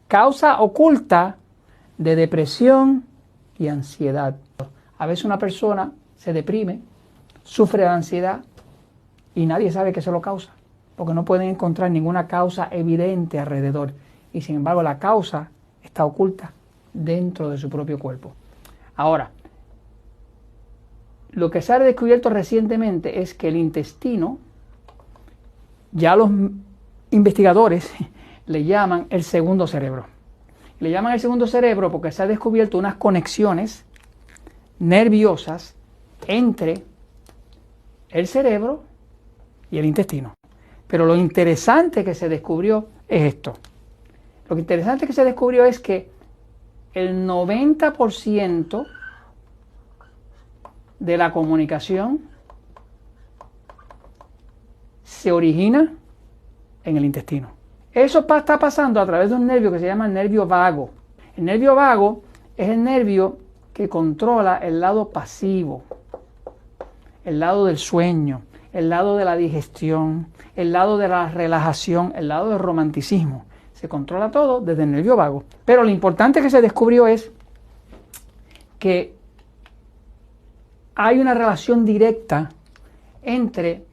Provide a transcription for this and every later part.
Causa oculta de depresión y ansiedad. A veces una persona se deprime, sufre de ansiedad y nadie sabe qué se lo causa, porque no pueden encontrar ninguna causa evidente alrededor. Y sin embargo la causa está oculta dentro de su propio cuerpo. Ahora, lo que se ha descubierto recientemente es que el intestino, ya los investigadores le llaman el segundo cerebro. Le llaman el segundo cerebro porque se ha descubierto unas conexiones nerviosas entre el cerebro y el intestino. Pero lo interesante que se descubrió es esto. Lo interesante que se descubrió es que el 90% de la comunicación se origina en el intestino. Eso está pasando a través de un nervio que se llama el nervio vago. El nervio vago es el nervio que controla el lado pasivo, el lado del sueño, el lado de la digestión, el lado de la relajación, el lado del romanticismo. Se controla todo desde el nervio vago. Pero lo importante que se descubrió es que hay una relación directa entre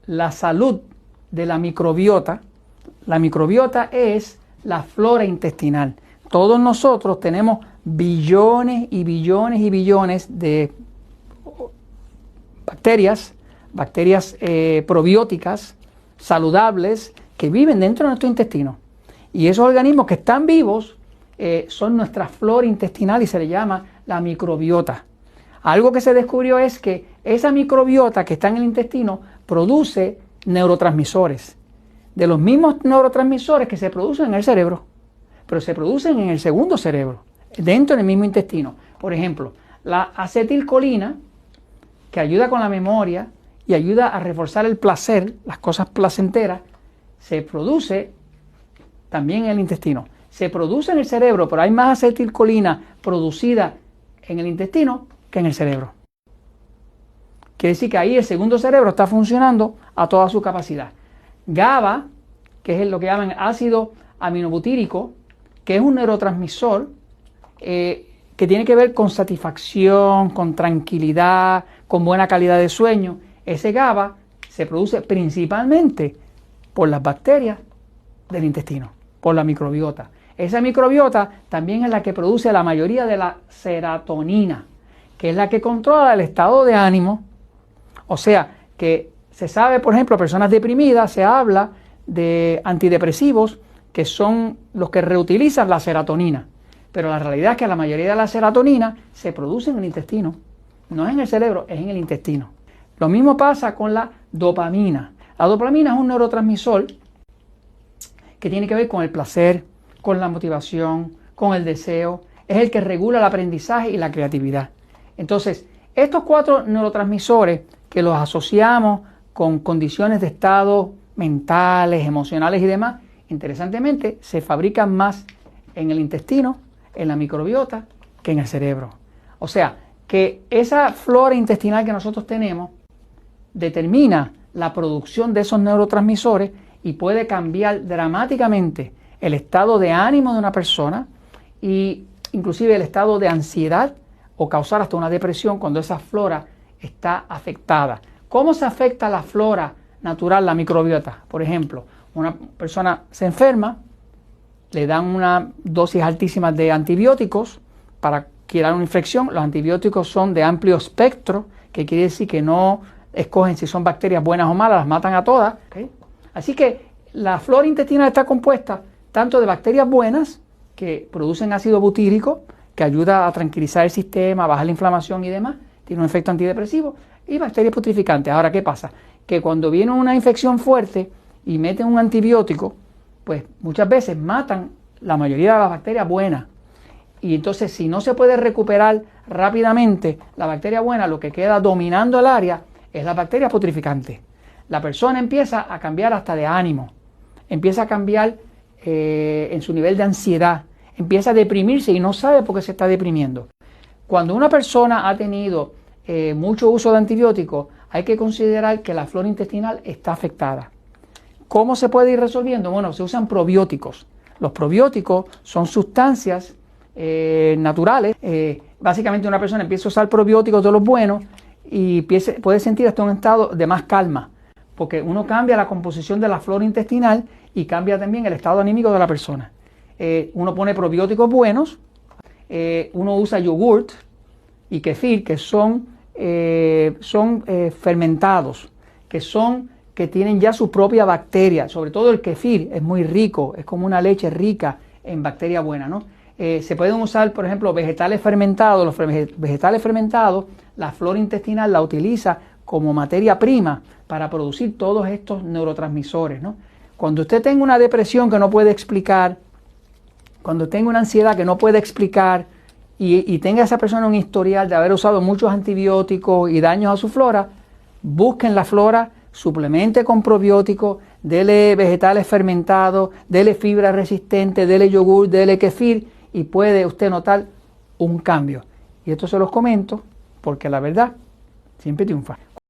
la salud de la microbiota. La microbiota es la flora intestinal. Todos nosotros tenemos billones y billones y billones de bacterias probióticas, saludables, que viven dentro de nuestro intestino. Y esos organismos que están vivos son nuestra flora intestinal y se le llama la microbiota. Algo que se descubrió es que esa microbiota que está en el intestino produce neurotransmisores, de los mismos neurotransmisores que se producen en el cerebro, pero se producen en el segundo cerebro, dentro del mismo intestino. Por ejemplo, la acetilcolina, que ayuda con la memoria y ayuda a reforzar el placer, las cosas placenteras, se produce también en el intestino. Se produce en el cerebro, pero hay más acetilcolina producida en el intestino que en el cerebro. Quiere decir que ahí el segundo cerebro está funcionando a toda su capacidad. GABA, que es lo que llaman ácido aminobutírico, que es un neurotransmisor que tiene que ver con satisfacción, con tranquilidad, con buena calidad de sueño. Ese GABA se produce principalmente por las bacterias del intestino, por la microbiota. Esa microbiota también es la que produce la mayoría de la serotonina, que es la que controla el estado de ánimo. O sea, que se sabe, por ejemplo, personas deprimidas, se habla de antidepresivos que son los que reutilizan la serotonina. Pero la realidad es que la mayoría de la serotonina se produce en el intestino. No es en el cerebro, es en el intestino. Lo mismo pasa con la dopamina. La dopamina es un neurotransmisor que tiene que ver con el placer, con la motivación, con el deseo. Es el que regula el aprendizaje y la creatividad. Entonces, estos 4 neurotransmisores que los asociamos con condiciones de estado mentales, emocionales y demás, interesantemente se fabrican más en el intestino, en la microbiota, que en el cerebro. O sea, que esa flora intestinal que nosotros tenemos determina la producción de esos neurotransmisores y puede cambiar dramáticamente el estado de ánimo de una persona e inclusive el estado de ansiedad o causar hasta una depresión cuando esa flora está afectada. ¿Cómo se afecta la flora natural, la microbiota? Por ejemplo, una persona se enferma, le dan una dosis altísima de antibióticos para curar una infección. Los antibióticos son de amplio espectro, que quiere decir que no escogen si son bacterias buenas o malas, las matan a todas. ¿Okay? Así que la flora intestinal está compuesta tanto de bacterias buenas, que producen ácido butírico, que ayuda a tranquilizar el sistema, a bajar la inflamación y demás, tiene un efecto antidepresivo, y bacterias putrificantes. Ahora, ¿qué pasa? Que cuando viene una infección fuerte y meten un antibiótico, pues muchas veces matan la mayoría de las bacterias buenas. Y entonces, si no se puede recuperar rápidamente la bacteria buena, lo que queda dominando el área es la bacteria putrificante. La persona empieza a cambiar hasta de ánimo, empieza a cambiar en su nivel de ansiedad, empieza a deprimirse y no sabe por qué se está deprimiendo. Cuando una persona ha tenido mucho uso de antibióticos, hay que considerar que la flora intestinal está afectada. ¿Cómo se puede ir resolviendo? Bueno, se usan probióticos. Los probióticos son sustancias naturales. Básicamente una persona empieza a usar probióticos de los buenos y puede sentir hasta un estado de más calma, porque uno cambia la composición de la flora intestinal y cambia también el estado anímico de la persona. Uno pone probióticos buenos, uno usa yogurt y kefir, que son fermentados, que tienen ya su propia bacteria. Sobre todo el kefir es muy rico, es como una leche rica en bacteria buena, ¿no? Se pueden usar, por ejemplo, vegetales fermentados. Los vegetales fermentados, la flora intestinal la utiliza como materia prima para producir todos estos neurotransmisores, ¿no? Cuando usted tenga una depresión que no puede explicar, cuando tenga una ansiedad que no puede explicar y tenga esa persona un historial de haber usado muchos antibióticos y daños a su flora, busquen la flora, suplemente con probióticos, dele vegetales fermentados, dele fibra resistente, dele yogur, dele kefir, y puede usted notar un cambio. Y esto se los comento porque la verdad siempre triunfa.